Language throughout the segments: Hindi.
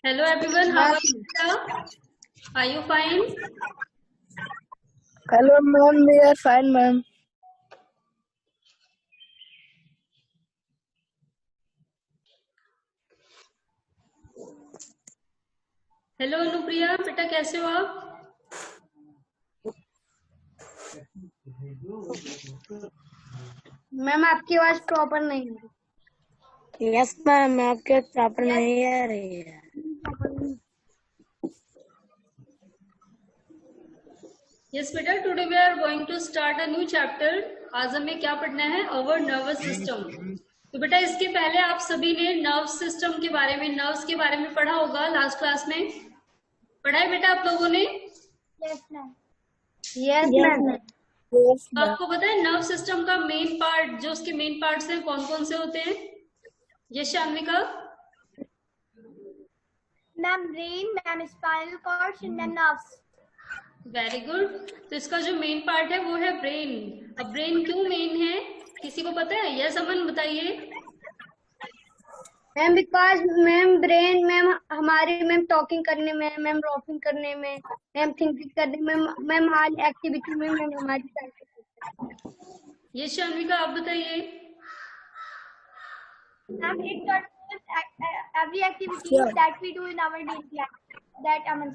Hello everyone, how are you? Are you fine? Hello ma'am, we are fine ma'am. Hello Anupriya, बेटा कैसे हो आप? मैम आपकी आवाज प्रॉपर नहीं है। यस मैम, आपके प्रॉपर नहीं आ रही है। यस बेटा, today we are going to start a new chapter. आज हमें क्या पढ़ना है? Our nervous system. तो बेटा इसके पहले आप सभी ने नर्व सिस्टम के बारे में, नर्व्स के बारे में पढ़ा होगा लास्ट क्लास में। पढ़ा है बेटा आप लोगों ने? Yes ma'am. Yes ma'am. आपको पता है नर्व सिस्टम का मेन पार्ट, जो उसके मेन पार्ट्स हैं, कौन कौन से होते हैं? Yes Shanvika. Ma'am brain, ma'am spinal cord and ma'am nerves. Very good. तो इसका जो मेन पार्ट है वो है ब्रेन। अब ब्रेन क्यों मेन है, किसी को पता है? यस अमन बताइए। Ma'am because ma'am brain ma'am हमारे मैम टॉकिंग करने में, मैम रॉपिंग करने में, मैम थिंकिंग करने में, मैम हर एक्टिविटी में मैम हमारी हेल्प। ये शान्विका आप बताइए। Ma'am it controls every activity that we do in our daily life. That Aman.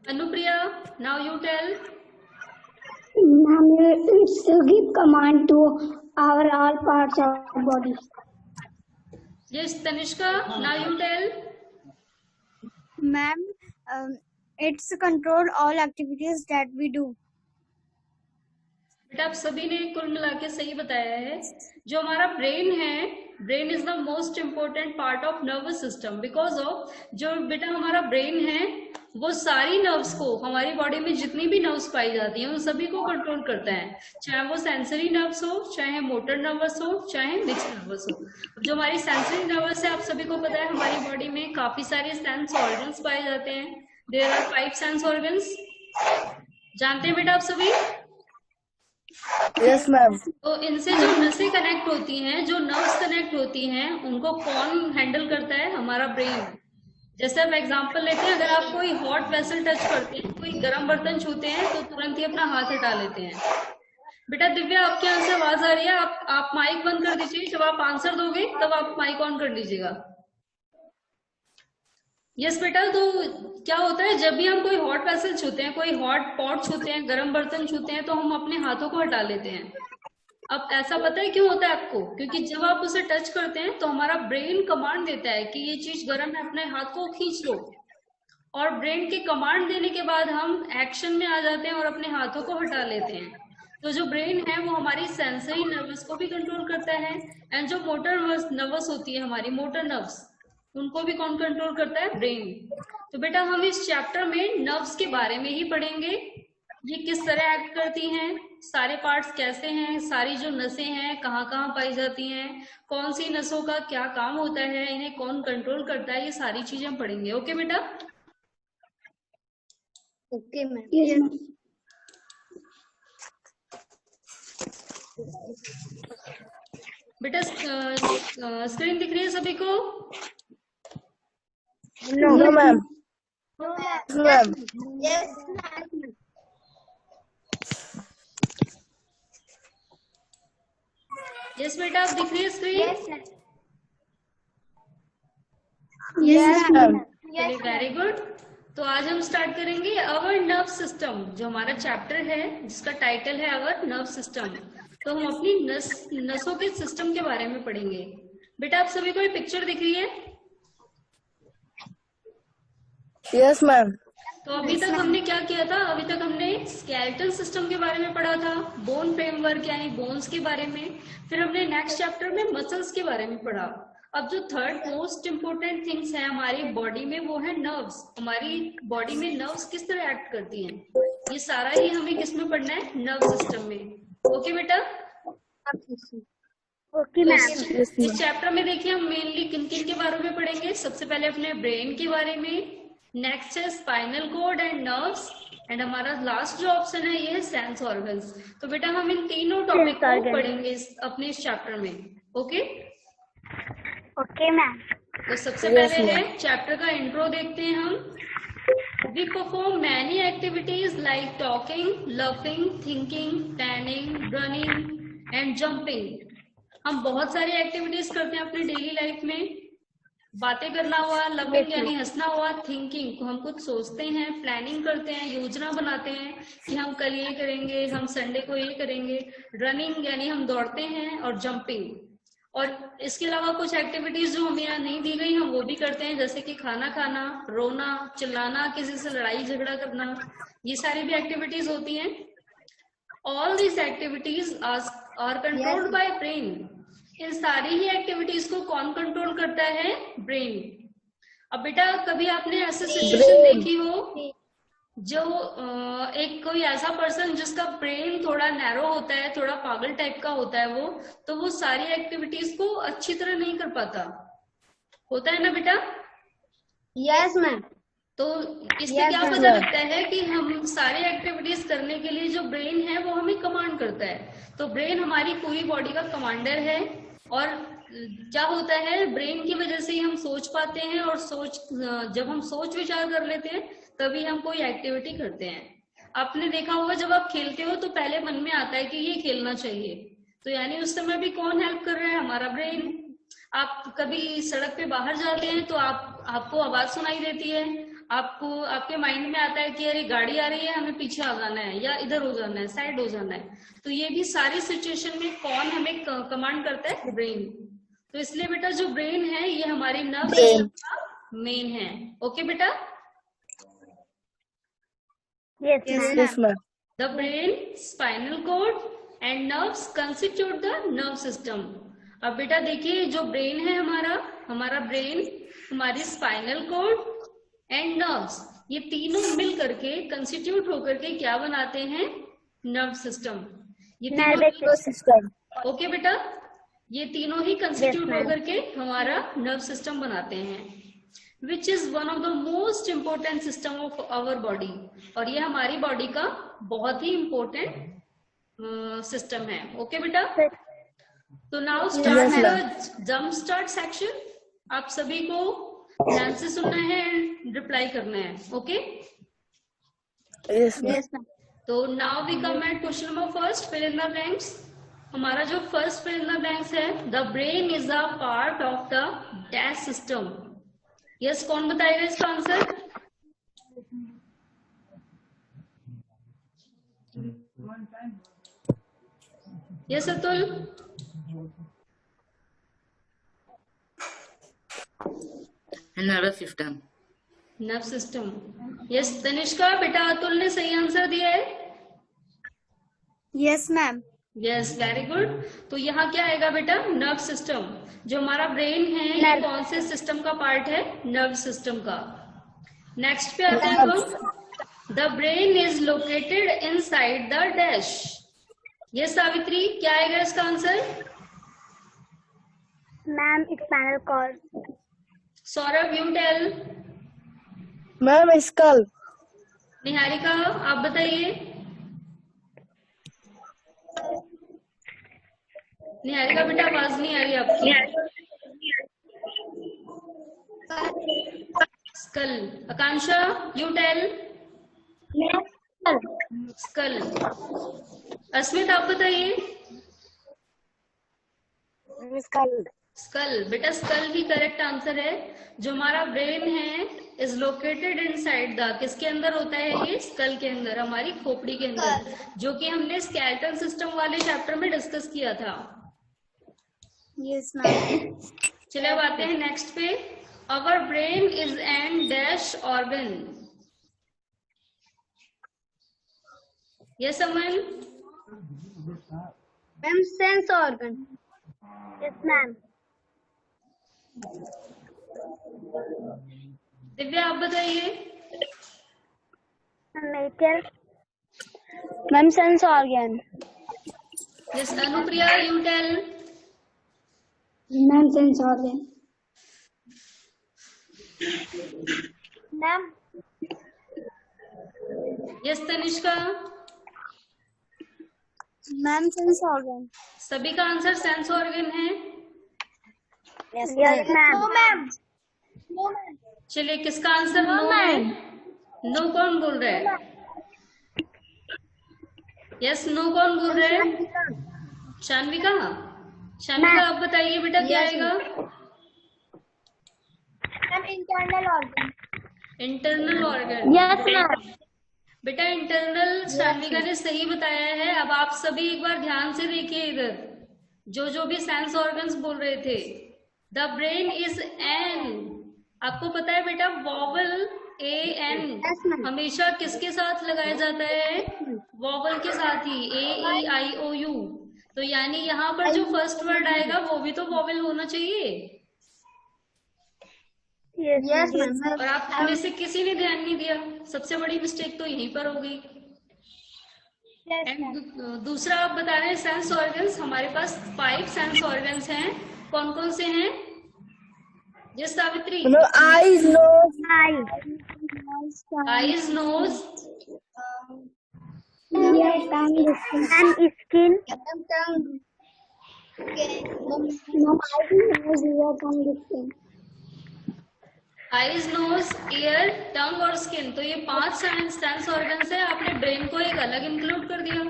Anupriya, now you tell. Ma'am, it's to give command to our all parts of our body. Yes Tanishka, now you tell. Ma'am, it's control all activities that we do. बेटा आप सभी ने कुल मिला के सही बताया है। जो हमारा ब्रेन है, brain is the most important part of nervous system, because of जो बेटा हमारा ब्रेन है वो सारी नर्व्स को, हमारी बॉडी में जितनी भी नर्व्स पाई जाती हैं उन सभी को कंट्रोल करता है, चाहे वो सेंसरी नर्व्स हो, चाहे मोटर नर्वस हो, चाहे मिक्स नर्वस हो। जो हमारी सेंसरी नर्वस है, आप सभी को पता है हमारी बॉडी में काफी सारे सेंस ऑर्गन्स पाए जाते हैं। There are 5 sense organs. जानते हैं बेटा आप सभी? Yes ma'am. तो इनसे जो नसें कनेक्ट होती हैं, जो नर्व्स कनेक्ट होती हैं, उनको कौन हैंडल करता है? हमारा ब्रेन। जैसे आप एग्जांपल लेते हैं, अगर आप कोई हॉट वेसल टच करते हैं, कोई गर्म बर्तन छूते हैं, तो तुरंत ही अपना हाथ हटा लेते हैं। बेटा दिव्या, आपके यहाँ से आवाज आ रही है, आप माइक बंद कर दीजिए। जब आप आंसर दोगे तब आप माइक ऑन कर लीजिएगा। यस बेटा, तो क्या होता है जब भी हम कोई हॉट वेसल छूते हैं, कोई हॉट पॉट छूते हैं, गर्म बर्तन छूते हैं, तो हम अपने हाथों को हटा लेते हैं। अब ऐसा पता है क्यों होता है आपको? क्योंकि जब आप उसे टच करते हैं तो हमारा ब्रेन कमांड देता है कि ये चीज गर्म है, अपने हाथ को खींच लो। और ब्रेन के कमांड देने के बाद हम एक्शन में आ जाते हैं और अपने हाथों को हटा लेते हैं। तो जो ब्रेन है वो हमारी सेंसरी नर्वस को भी कंट्रोल करता है, एंड जो मोटर नर्वस होती है, हमारी मोटर नर्व्स, उनको भी कौन कंट्रोल करता है? ब्रेन। तो बेटा हम इस चैप्टर में नर्व्स के बारे में ही पढ़ेंगे। ये किस तरह एक्ट करती हैं, सारे पार्ट्स कैसे हैं, सारी जो नसें हैं कहाँ कहाँ पाई जाती हैं, कौन सी नसों का क्या काम होता है, इन्हें कौन कंट्रोल करता है, ये सारी चीजें हम पढ़ेंगे। ओके बेटा? Okay ma'am. बेटा स्क्रीन दिख रही है सभी को? No ma'am. Ma'am. Yes. Yes बेटा, आप दिख रही है स्क्रीन? Yes ma'am. चलिए वेरी गुड। तो आज हम स्टार्ट करेंगे अवर नर्व सिस्टम, जो हमारा चैप्टर है जिसका टाइटल है अवर नर्व सिस्टम। तो हम अपनी नसों के सिस्टम के बारे में पढ़ेंगे। बेटा आप सभी को ये पिक्चर दिख रही है? Yes ma'am. तो अभी तक हमने क्या किया था? अभी तक हमने स्केलेटल सिस्टम के बारे में पढ़ा था, बोन फ्रेमवर्क यानी बोन्स के बारे में। फिर हमने नेक्स्ट चैप्टर में मसल्स के बारे में पढ़ा। अब जो थर्ड मोस्ट इम्पोर्टेंट थिंग्स है हमारी बॉडी में, वो है नर्व्स। हमारी बॉडी में नर्व्स किस तरह एक्ट करती हैं, ये सारा ही हमें किस में पढ़ना है? नर्व सिस्टम में। ओके बेटा? Okay ma'am. इस चैप्टर में देखिए हम मेनली किन किन के बारे में पढ़ेंगे। सबसे पहले अपने ब्रेन के बारे में, नेक्स्ट है spinal cord and nerves, and हमारा लास्ट जो ऑप्शन है ये है सेंस ऑर्गन्स। तो बेटा हम इन तीनों टॉपिक को पढ़ेंगे अपने इस चैप्टर में। ओके? Okay ma'am. तो सबसे Yes, पहले है ma'am. चैप्टर का इंट्रो देखते हैं हम। We perform many activities like talking, laughing, thinking, planning, running and jumping. हम बहुत सारी एक्टिविटीज करते हैं अपनी डेली लाइफ में। बातें करना हुआ, लविंग यानी हंसना हुआ, थिंकिंग को हम कुछ सोचते हैं, प्लानिंग करते हैं, योजना बनाते हैं कि हम कल ये करेंगे, हम संडे को ये करेंगे, रनिंग यानी हम दौड़ते हैं, और जंपिंग। और इसके अलावा कुछ एक्टिविटीज जो हमें यहाँ नहीं दी गई हम वो भी करते हैं, जैसे कि खाना खाना, रोना, चिल्लाना, किसी से लड़ाई झगड़ा करना, ये सारी भी एक्टिविटीज होती हैं। All this activities are controlled by brain. इन सारी ही एक्टिविटीज को कौन कंट्रोल करता है? ब्रेन। अब बेटा कभी आपने ऐसे सिचुएशन देखी हो जो एक कोई ऐसा पर्सन जिसका ब्रेन थोड़ा नैरो होता है, थोड़ा पागल टाइप का होता है वो, तो वो सारी एक्टिविटीज को अच्छी तरह नहीं कर पाता, होता है ना बेटा? Yes ma'am. तो इससे क्या पता लगता है कि हम सारी एक्टिविटीज करने के लिए जो ब्रेन है वो हमें कमांड करता है। तो ब्रेन हमारी पूरी बॉडी का कमांडर है, और क्या होता है, ब्रेन की वजह से ही हम सोच पाते हैं, और जब हम सोच विचार कर लेते हैं तभी हम कोई एक्टिविटी करते हैं। आपने देखा होगा जब आप खेलते हो तो पहले मन में आता है कि ये खेलना चाहिए, तो यानी उस समय भी कौन हेल्प कर रहा है? हमारा ब्रेन। आप कभी सड़क पे बाहर जाते हैं तो आपको आवाज सुनाई देती है, आपके माइंड में आता है कि अरे गाड़ी आ रही है, हमें पीछे आ जाना है, या इधर हो जाना है, साइड हो जाना है। तो ये भी सारी सिचुएशन में कौन हमें कमांड करता है? ब्रेन। तो इसलिए बेटा जो ब्रेन है ये हमारी नर्व सिस्टम का मेन है। ओके बेटा? Yes, ma'am. The brain, spinal cord and nerves constitute the nerve system. अब बेटा देखिए जो ब्रेन है हमारा ब्रेन, हमारी स्पाइनल कॉर्ड एंड नर्व्स, ये तीनों मिल करके कंस्टिट्यूट होकर के क्या बनाते हैं? Nerve system. ये तीनों System. ओके बेटा, ये तीनों ही कंस्टिट्यूट ma'am. होकर के हमारा नर्व सिस्टम बनाते हैं, which is one of the most important system of our body. और ये हमारी बॉडी का बहुत ही इम्पोर्टेंट सिस्टम है। ओके बेटा? तो now start the jump start section. आप सभी को ध्यान से सुनना है एंड रिप्लाई करना है। ओके? Yes, ma'am. तो now we come at question number first, fill in the blanks. हमारा जो first fill in the blanks है, the brain is a part of the dash system. Yes, कौन बताएगा इसका answer? Yes Atul? Nervous system. Nerve system. Yes Tanishka, बेटा अतुल ने सही आंसर दिया है। Yes ma'am. Yes, very good. तो यहाँ क्या आएगा बेटा? Nerve system. जो हमारा ब्रेन है ये कौन से सिस्टम का पार्ट है? नर्व सिस्टम का। नेक्स्ट पे आते हैं हम। The brain is located inside the dash. ये सावित्री, क्या आएगा इसका answer? Ma'am spinal cord. Saurabh, you tell. Ma'am, skull. Niharika, आप बताइए। निहारिका बेटा आवाज नहीं आ रही आपकी। Skull. Akanksha, you tell. Skull. Asmit, आप बताइए। Skull. स्कल। बेटा स्कल ही करेक्ट आंसर है। जो हमारा ब्रेन है इज लोकेटेड इनसाइड द, किसके अंदर होता है ये? स्कल के अंदर, हमारी खोपड़ी के अंदर, जो कि हमने स्केलेटल सिस्टम वाले चैप्टर में डिस्कस किया था। Yes ma'am. चलिए अब आते हैं नेक्स्ट पे। Our brain is an dash organ. Yes Aman? Ma'am sense organ. Yes ma'am. Divya, आप बताइए। Ma'am sense organ. Yes Anupriya, you tell. Ma'am sense organ. Ma'am yes Tanishka. Ma'am sense organ. सभी का आंसर सेंस ऑर्गन है। Yes, yes ma'am. No ma'am. चलिए, किसका आंसर नो है? नो कौन बोल रहा है? यस, नो कौन बोल रहा है? शान्विका। शान्विका, आप बताइए बेटा, क्या आएगा? Ma'am internal organ. Internal organ. Yes ma'am. बेटा इंटरनल शान्विका ने सही बताया है। अब आप सभी एक बार ध्यान से देखिए इधर, जो भी सेंस ऑर्गन्स बोल रहे थे। द ब्रेन इज एन, आपको पता है बेटा वॉवल AN हमेशा किसके साथ लगाया जाता है? वॉवल के साथ ही, AEIOU। तो यानी यहाँ पर जो फर्स्ट वर्ड आएगा वो भी तो वॉवल होना चाहिए। Yes ma'am. और आप में से किसी ने ध्यान नहीं दिया, सबसे बड़ी मिस्टेक तो यहीं पर हो गई। एंड दूसरा आप बता रहे हैं सेंस ऑर्गन्स। हमारे पास 5 सेंस ऑर्गन्स हैं। कौन कौन से हैं? Yes Savitri. Eyes, nose, eyes, nose, skin, eyes, nose, ear, tongue और स्किन। तो ये 5 सेंस ऑर्गन्स है। आपने ब्रेन को एक अलग इंक्लूड कर दिया।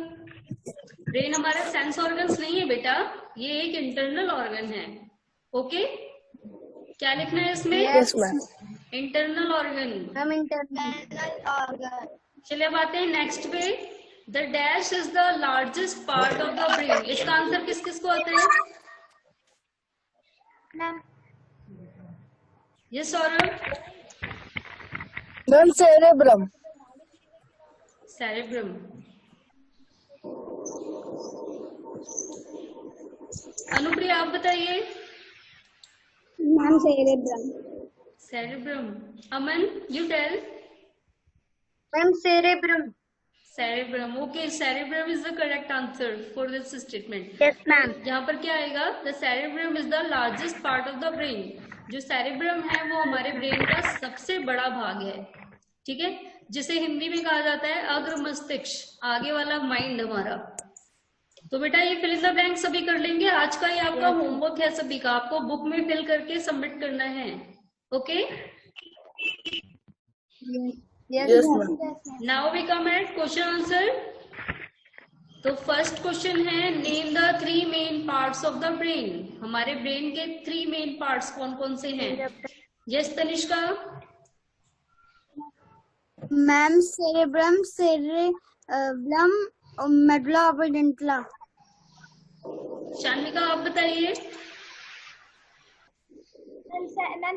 ब्रेन हमारा सेंस ऑर्गन्स नहीं है बेटा, ये एक इंटरनल ऑर्गन है। ओके, क्या लिखना है इसमें? Yes ma'am. Internal organ. Ma'am internal organ. चलिए अब आते हैं नेक्स्ट पे। The dash is the largest part of the brain. इसका आंसर किस किस को आता है? मैम ये Saurabh. Ma'am cerebrum. Cerebrum. Anupriya आप बताइए। Ma'am cerebrum. Cerebrum. Aman, you tell. Ma'am cerebrum. Cerebrum. Okay, cerebrum is the correct answer for this statement. Yes ma'am. यहाँ पर क्या आएगा? The cerebrum is the largest part of the brain. जो सेरेब्रम है वो हमारे ब्रेन का सबसे बड़ा भाग है, ठीक है, जिसे हिंदी में कहा जाता है अग्र मस्तिष्क, आगे वाला माइंड हमारा। तो बेटा ये फिल इन द ब्लैंक सभी कर लेंगे। आज का ये आपका होमवर्क है सभी का, आपको बुक में फिल करके सबमिट करना है। Okay, yes ma'am. Now we come at question answer. तो फर्स्ट क्वेश्चन है, name the 3 main parts of the brain. हमारे ब्रेन के 3 मेन पार्ट्स कौन कौन से हैं? Yes Tanishka. Ma'am cerebrum, cerebrum, medulla oblongata. Shanvika आप बताइए। Ma'am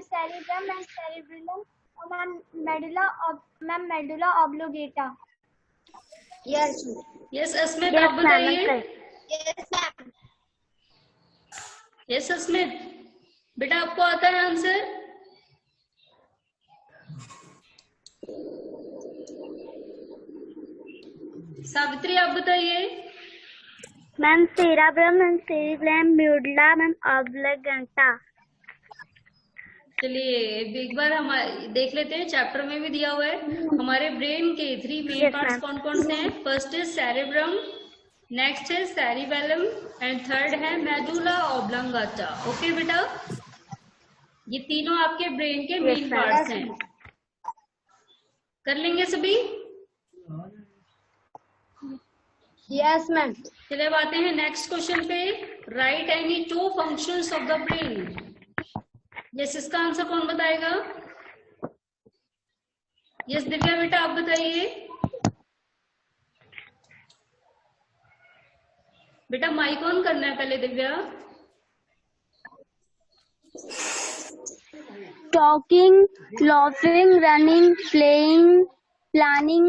cerebrum, ma'am cerebrum, ma'am medulla oblongata. Yes yes Asmit आप बताइए। Yes ma'am. यस अस्मित, बेटा आपको आता है आंसर? सावित्री आप बताइए। Ma'am cerebrum, ma'am cerebrum, medulla, ma'am oblongata. चलिए एक बार हम देख लेते हैं, चैप्टर में भी दिया हुआ है। हमारे ब्रेन के 3 मेन पार्ट्स कौन कौन से हैं? फर्स्ट इज सेरेब्रम, नेक्स्ट है सेरिबेलम एंड थर्ड है मेडुला ऑब्लांगाटा। ओके बेटा, ये तीनों आपके ब्रेन के मेन पार्ट्स हैं। कर लेंगे सभी? Yes ma'am. चलिए अब आते हैं नेक्स्ट क्वेश्चन पे। Right any 2 functions of the brain. Yes, इसका आंसर कौन बताएगा? यस दिव्या बेटा आप बताइए। बेटा माइक ऑन करना है पहले Divya. Talking, laughing, running, playing, planning,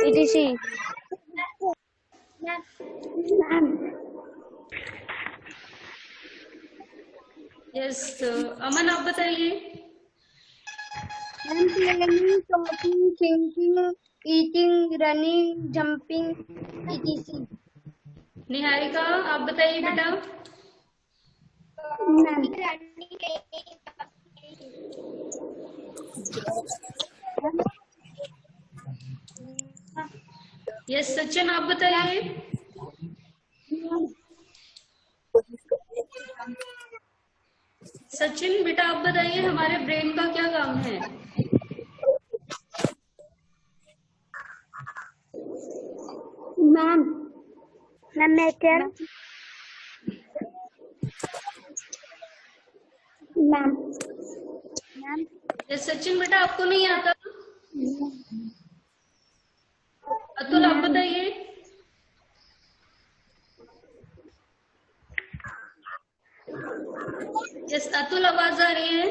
etc. Yes Aman आप बताइए। Playing, talking, thinking, eating, running, jumping, etc. Niharika आप बताइए बेटा। यस सचिन आप बताइए। सचिन बेटा आप बताइए, हमारे ब्रेन का क्या काम काम है? मैम नेचर मैम ये सचिन बेटा आपको नहीं आता? अतुल आप बताइए। यस अतुल आवाज आ रही है?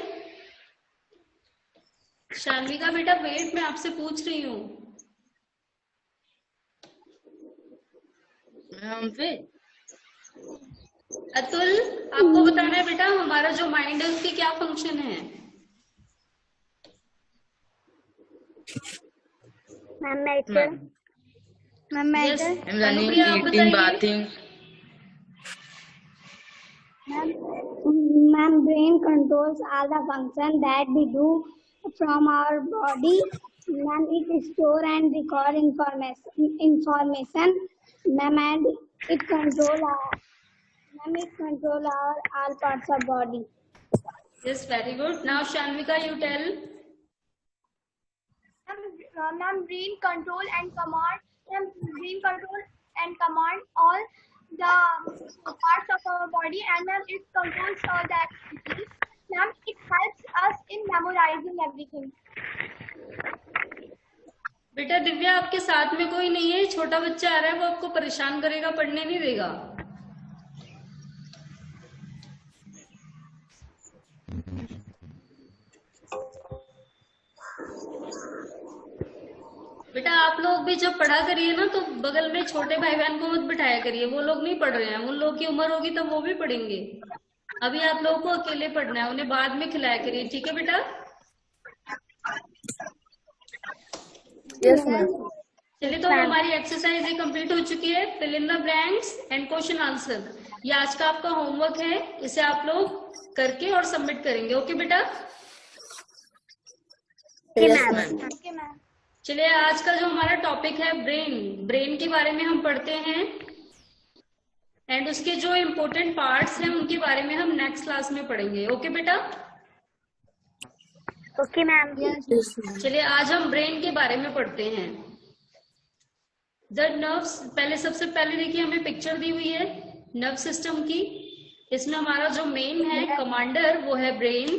शान्विका बेटा वेट मैं आपसे पूछ रही हूँ। अतुल आपको बताना है बेटा हमारा जो माइंड है उसकी क्या फंक्शन है? Ma'am nature ma'am Yes, nature I'm running, Anupriya आप eating, बताइए। bathing. Ma'am, brain controls all the functions that we do from our body. Ma'am, it store and record information. Ma'am, and it control our all parts of body. Yes, very good. Now Shanvika you tell. Ma'am, brain control and command. Ma'am, brain control and command all the parts of our body, and ma'am, it controls all the activities. Ma'am, it helps us in memorizing everything. बेटा दिव्या आपके साथ में कोई नहीं है, छोटा बच्चा आ रहा है वो आपको परेशान करेगा, पढ़ने नहीं देगा। बेटा आप लोग भी जब पढ़ा करिए ना तो बगल में छोटे भाई बहन को मत बिठाया करिए, वो लोग नहीं पढ़ रहे हैं, उन लोग की उम्र होगी तब वो भी पढ़ेंगे। अभी आप लोगों को अकेले पढ़ना है, उन्हें बाद में खिलाया करिए, ठीक है बेटा? Yes ma'am. चलिए तो हमारी एक्सरसाइज ये कंप्लीट हो चुकी है। Fill in the blanks and question answer. ये आज का आपका होमवर्क है, इसे आप लोग करके और सबमिट करेंगे। ओके बेटा? Yes ma'am. चलिए आज का जो हमारा टॉपिक है ब्रेन के बारे में हम पढ़ते हैं एंड उसके जो इम्पोर्टेंट पार्ट्स हैं उनके बारे में हम नेक्स्ट क्लास में पढ़ेंगे। ओके बेटा? Okay ma'am. चलिए आज हम ब्रेन के बारे में पढ़ते हैं। द नर्व्स, पहले सबसे पहले देखिए हमें पिक्चर दी हुई है नर्व सिस्टम की। इसमें हमारा जो मेन है कमांडर वो है ब्रेन।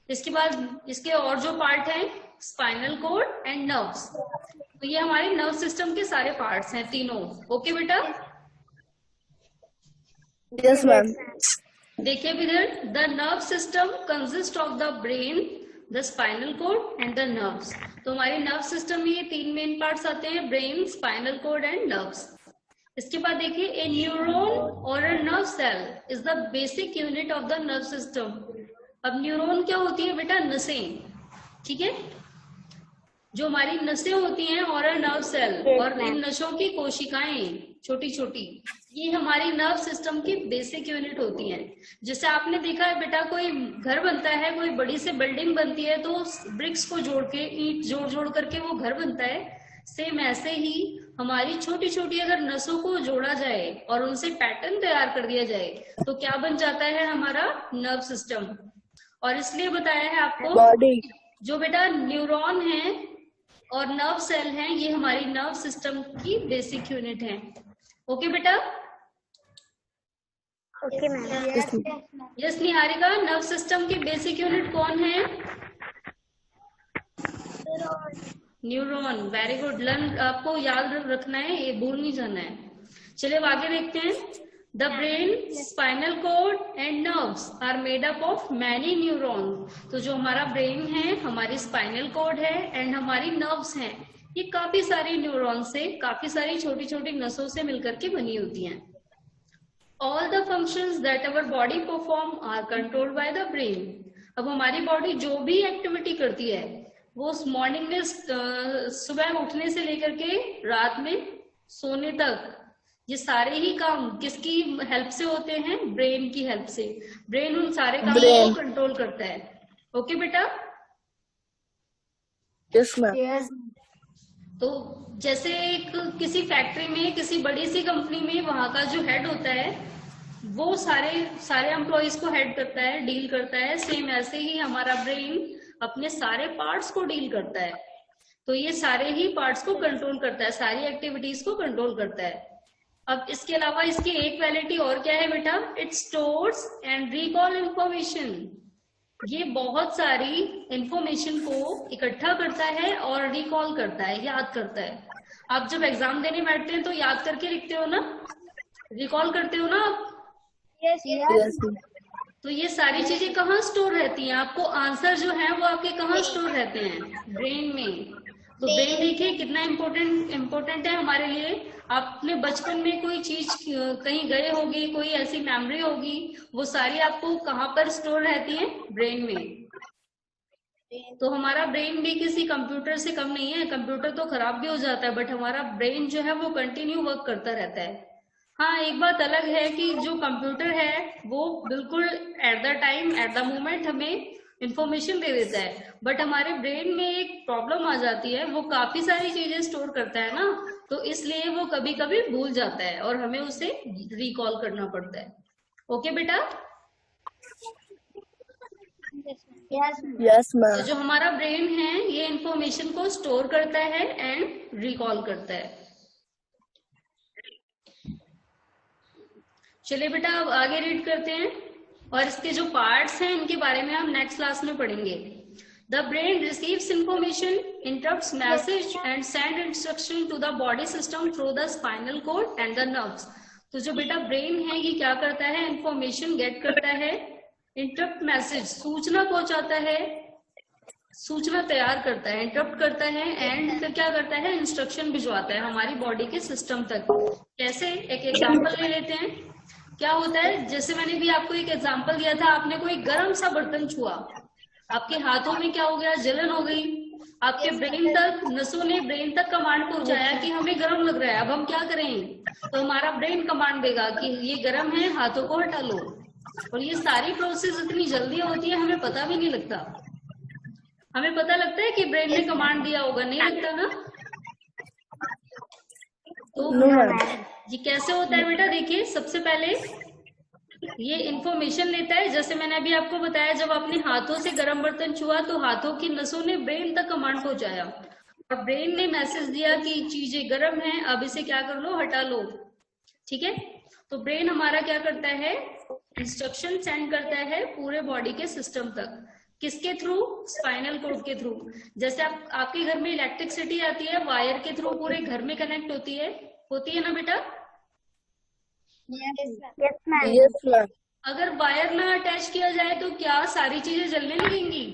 इसके बाद इसके और जो पार्ट हैं स्पाइनल कॉर्ड एंड नर्व्स। तो ये हमारे नर्व सिस्टम के सारे पार्ट्स हैं तीनों। ओके बेटा? Yes ma'am. देखिए इधर, the nerve system consist of the brain, the spinal cord and the nerves. तो हमारे नर्व सिस्टम में ये तीन मेन पार्ट्स आते हैं, brain, spinal cord and nerves. इसके बाद देखिए ए न्यूरॉन और a nerve cell is the basic unit of the nerve system. अब न्यूरॉन क्या होती है बेटा? नसें, ठीक है? जो हमारी नसें होती हैं और नर्व सेल, और इन नसों की कोशिकाएं छोटी छोटी, ये हमारी नर्व सिस्टम की बेसिक यूनिट होती हैं। जैसे आपने देखा है बेटा, कोई घर बनता है, कोई बड़ी सी बिल्डिंग बनती है तो ब्रिक्स को जोड़ के, ईंट जोड़ जोड़ करके वो घर बनता है। सेम ऐसे ही हमारी छोटी छोटी अगर नसों को जोड़ा जाए और उनसे पैटर्न तैयार कर दिया जाए तो क्या बन जाता है हमारा नर्व सिस्टम। और इसलिए बताया है आपको बॉडी। जो बेटा न्यूरॉन है और नर्व सेल हैं, ये हमारी नर्व सिस्टम की बेसिक यूनिट है। ओके बेटा? Okay ma'am. Yes Niharika, nerve system की बेसिक यूनिट कौन है? न्यूरॉन। वेरी गुड, लर्न, आपको याद रखना है, ये भूल नहीं जाना है। चलिए आगे देखते हैं। The brain, spinal cord and nerves are made up of many neuron. तो जो हमारा ब्रेन है, हमारी स्पाइनल कॉर्ड है एंड हमारी नर्व्स हैं, ये काफी सारी न्यूरॉन से, काफी सारी छोटी छोटी नसों से मिलकर के बनी होती हैं। All the functions that our body perform are controlled by the brain. अब हमारी बॉडी जो भी एक्टिविटी करती है वो मॉर्निंग में सुबह उठने से लेकर के रात में सोने तक, ये सारे ही काम किसकी हेल्प से होते हैं? ब्रेन की हेल्प से। ब्रेन उन सारे कामों को कंट्रोल करता है। ओके बेटा? Yes ma'am. तो जैसे किसी फैक्ट्री में, किसी बड़ी सी कंपनी में वहां का जो हेड होता है वो सारे एम्प्लॉयज को हेड करता है, डील करता है। सेम ऐसे ही हमारा ब्रेन अपने सारे पार्ट्स को डील करता है। तो ये सारे ही पार्ट्स को कंट्रोल करता है, सारी एक्टिविटीज को कंट्रोल करता है। अब इसके अलावा इसकी एक क्वालिटी और क्या है बेटा, it stores and recall information. ये बहुत सारी इंफॉर्मेशन को इकट्ठा करता है और रिकॉल करता है, याद करता है। आप जब एग्जाम देने बैठते हैं तो याद करके लिखते हो ना, रिकॉल करते हो ना आप? Yes. तो ये सारी चीजें कहाँ स्टोर रहती हैं? आपको आंसर जो है वो आपके कहाँ स्टोर रहते हैं? ब्रेन में। तो ब्रेन देखिए कितना इम्पोर्टेंट है हमारे लिए। आपने बचपन में कोई चीज कहीं गए होगी, कोई ऐसी मेमोरी होगी, वो सारी आपको कहाँ पर स्टोर रहती है? ब्रेन में। तो हमारा ब्रेन भी किसी कंप्यूटर से कम नहीं है। कंप्यूटर तो खराब भी हो जाता है, बट हमारा ब्रेन जो है वो कंटिन्यू वर्क करता रहता है। हाँ, एक बात अलग है कि जो कंप्यूटर है वो बिल्कुल at the time, at the moment हमें इंफॉर्मेशन दे देता है, बट हमारे ब्रेन में एक प्रॉब्लम आ जाती है, वो काफी सारी चीजें स्टोर करता है ना, तो इसलिए वो कभी कभी भूल जाता है और हमें उसे रिकॉल करना पड़ता है। ओके बेटा? यस तो मैम। जो हमारा ब्रेन है ये इंफॉर्मेशन को स्टोर करता है एंड रिकॉल करता है। चलिए बेटा अब आगे रीड करते हैं, और इसके जो पार्ट्स हैं इनके बारे में हम नेक्स्ट क्लास में पढ़ेंगे। The brain receives information, interprets message and send instruction to the body system through the spinal cord and the nerves. तो जो बेटा ब्रेन है ये क्या करता है? इंफॉर्मेशन गेट करता है, इंटरप्ट मैसेज सूचना पहुंचाता है, सूचना तैयार करता है, इंटरप्ट करता है, एंड फिर क्या करता है? इंस्ट्रक्शन भिजवाता है हमारी बॉडी के सिस्टम तक। कैसे? एक एग्जांपल ले लेते हैं। क्या होता है, जैसे मैंने भी आपको एक एग्जांपल दिया था, आपने कोई गर्म सा बर्तन छुआ, आपके हाथों में क्या हो गया? जलन हो गई। आपके ब्रेन तक, नसों ने ब्रेन तक कमांड पहुंचाया कि हमें गर्म लग रहा है, अब हम क्या करें? तो हमारा ब्रेन कमांड देगा कि ये गर्म है, हाथों को हटा लो। और ये सारी प्रोसेस इतनी जल्दी होती है, हमें पता भी नहीं लगता। हमें पता लगता है कि ब्रेन ने कमांड दिया होगा? नहीं लगता ना। तो ये कैसे होता है बेटा? देखिए, सबसे पहले ये इंफॉर्मेशन लेता है, जैसे मैंने अभी आपको बताया, जब अपने हाथों से गर्म बर्तन छुआ तो हाथों की नसों ने ब्रेन तक कमांड पहुंचाया और ब्रेन ने मैसेज दिया कि चीजें गर्म हैं, अब इसे क्या कर लो? हटा लो। ठीक है? तो ब्रेन हमारा क्या करता है? इंस्ट्रक्शन सेंड करता है पूरे बॉडी के सिस्टम तक। किसके थ्रू? स्पाइनल कॉर्ड के थ्रू। जैसे आपके घर में इलेक्ट्रिसिटी आती है, वायर के थ्रू पूरे घर में कनेक्ट होती है ना बेटा? Yes ma'am. अगर वायर ना अटैच किया जाए तो क्या सारी चीजें जलने लगेंगी?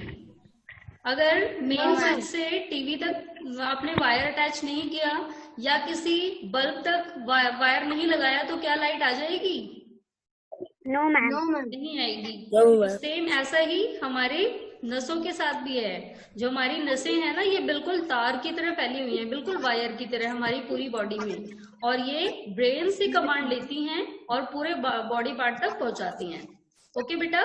अगर मेन स्विच से टीवी तक आपने वायर अटैच नहीं किया या किसी बल्ब तक वायर नहीं लगाया तो क्या लाइट आ जाएगी? No ma'am. नहीं आएगी। No, ma'am. सेम ऐसा ही हमारे नसों के साथ भी है। जो हमारी नसें हैं ना, ये बिल्कुल तार की तरह फैली हुई हैं, बिल्कुल वायर की तरह हमारी पूरी बॉडी में, और ये ब्रेन से कमांड लेती हैं और पूरे बॉडी पार्ट तक पहुंचाती हैं। ओके बेटा?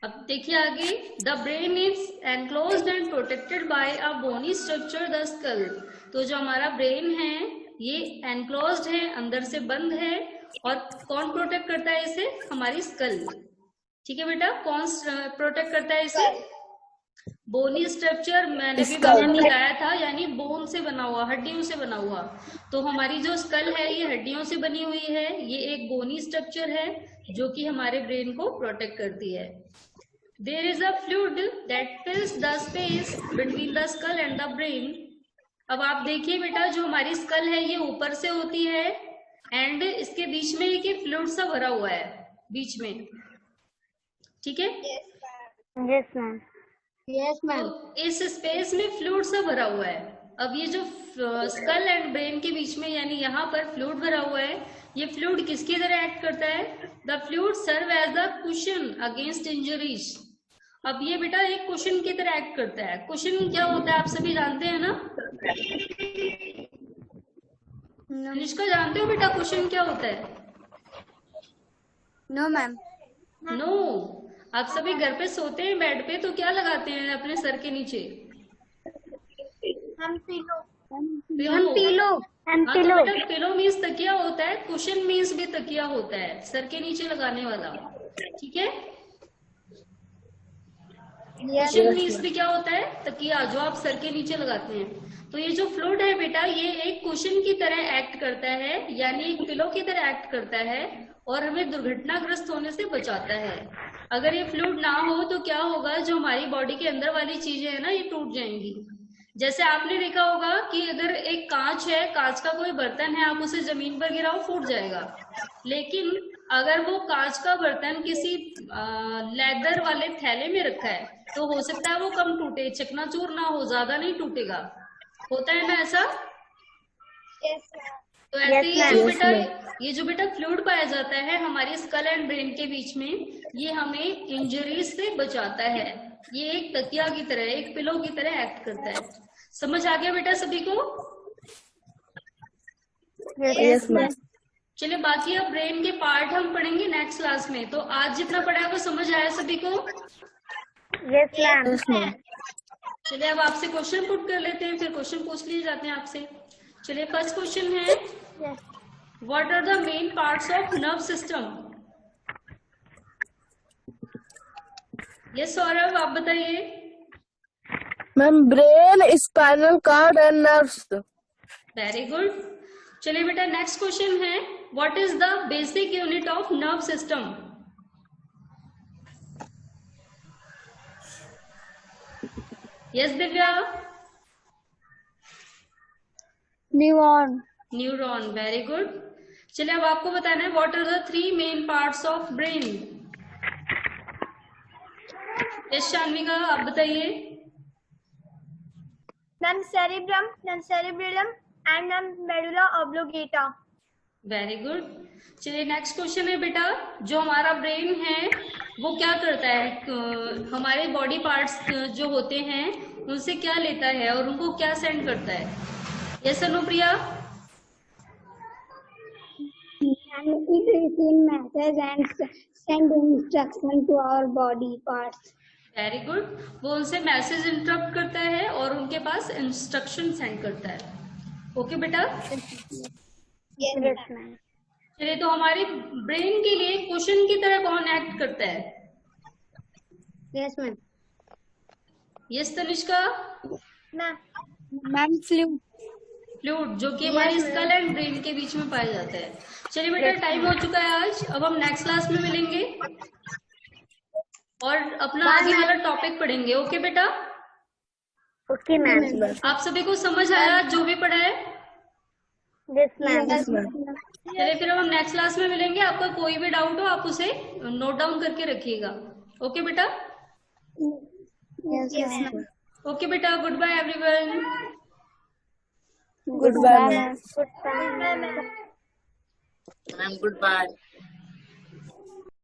अब देखिए आगे, the brain is enclosed and protected by a bony structure, the skull. तो जो हमारा ब्रेन है ये एनक्लोज्ड है, अंदर से बंद है, और कौन प्रोटेक्ट करता है इसे? हमारी स्कल। ठीक है बेटा? कौन प्रोटेक्ट करता है इसे? बोनी स्ट्रक्चर मैंने भी बताया था, यानी बोन से बना हुआ, हड्डियों से बना हुआ। तो हमारी जो स्कल है ये हड्डियों से बनी हुई है, ये एक बोनी स्ट्रक्चर है जो कि हमारे ब्रेन को प्रोटेक्ट करती है। There is a fluid that fills the space between the skull and the brain. अब आप देखिए बेटा, जो हमारी स्कल है ये ऊपर से होती है एंड इसके बीच में एक फ्लूइड सा भरा हुआ है बीच में। ठीक है? Yes ma'am. तो इस स्पेस में फ्लूइड सा भरा हुआ है। अब ये जो स्कल एंड ब्रेन के बीच में, यानी यहाँ पर फ्लूइड भरा हुआ है, ये फ्लूइड किसकी तरह एक्ट करता है? The fluid serve as the cushion against injuries. अब ये बेटा एक कुशन की तरह एक्ट करता है। कुशन क्या होता है आप सभी जानते हैं ना? निष्का जानते हो बेटा कुशन क्या होता है? No ma'am. नो। आप सभी घर पे सोते हैं बेड पे तो क्या लगाते हैं अपने सर के नीचे? हम पिलो। हाँ, तो बेटा पिलो मीन्स तकिया होता है, कुशन मीन्स भी तकिया होता है, सर के नीचे लगाने वाला। ठीक है? कुशन मीन्स भी क्या होता है? तकिया, जो आप सर के नीचे लगाते हैं। तो ये जो फ्लूइड है बेटा, ये एक कुशन की तरह एक्ट करता है, यानी एक पिलो की तरह एक्ट करता है और हमें दुर्घटनाग्रस्त होने से बचाता है। अगर ये फ्लूइड ना हो तो क्या होगा, जो हमारी बॉडी के अंदर वाली चीजें है ना, ये टूट जाएंगी। जैसे आपने देखा होगा कि अगर एक कांच है, कांच का कोई बर्तन है, आप उसे जमीन पर गिराओ, फूट जाएगा। लेकिन अगर वो कांच का बर्तन किसी लेदर वाले थैले में रखा है तो हो सकता है वो कम टूटे, चकनाचूर ना हो, ज्यादा नहीं टूटेगा। होता है ना ऐसा? तो ऐसे ही ये जो बेटा फ्लूइड पाया जाता है हमारे स्कल एंड ब्रेन के बीच में, ये हमें इंजरीज से बचाता है। ये एक तकिया की तरह, एक पिलो की तरह एक्ट करता है। समझ आ गया बेटा सभी को? Yes ma'am. चलिए, बाकी अब ब्रेन के पार्ट हम पढ़ेंगे नेक्स्ट क्लास में। तो आज जितना पढ़ा है वो समझ आया सभी को? Yes ma'am. चलिए, अब आपसे क्वेश्चन पुट कर लेते हैं, फिर क्वेश्चन पूछ लिए जाते हैं आपसे। चलिए, फर्स्ट क्वेश्चन है, what are the main parts of nerve system? Yes Saurabh, आप बताइए। Ma'am brain, spinal cord and nerves. Very good. चलिए बेटा, नेक्स्ट क्वेश्चन है, what is the basic unit of nerve system? Yes Divya. Neuron. Neuron, very good. चलिए, अब आपको बताना है, what are the 3 main parts of brain? Yes Shanvika, आप बताइए। Ma'am cerebrum, ma'am cerebrum and ma'am medulla oblongata. Very good. चलिए, नेक्स्ट क्वेश्चन है बेटा, जो हमारा ब्रेन है वो क्या करता है? हमारे बॉडी पार्ट्स जो होते हैं उनसे क्या लेता है और उनको क्या सेंड करता है? Yes Anupriya. It receives message and send instruction to our body parts. Very good. वो उनसे मैसेज इंटरप्ट करता है और उनके पास इंस्ट्रक्शन सेंड करता है। ओके बेटा? Yes, ma'am. चलिए, तो हमारे ब्रेन के लिए क्वेश्चन की तरह कौन एक्ट करता है? Yes, ma'am. Yes Tanishka. Ma'am, fluid. Fluid, जो कि हमारी स्कल एंड ब्रेन के बीच में पाया जाता है। चलिए बेटा, टाइम हो चुका है आज, अब हम नेक्स्ट क्लास में मिलेंगे और अपना आगे वाला टॉपिक पढ़ेंगे। ओके बेटा? Okay ma'am. आप सभी को समझ आया जो भी पढ़ा है? Yes ma'am. चलिए, फिर अब हम नेक्स्ट क्लास में मिलेंगे। आपका कोई भी डाउट हो आप उसे नोट डाउन करके रखिएगा। ओके बेटा? Yes, ma'am. ओके बेटा, goodbye everyone. Goodbye ma'am. Ma'am, goodbye.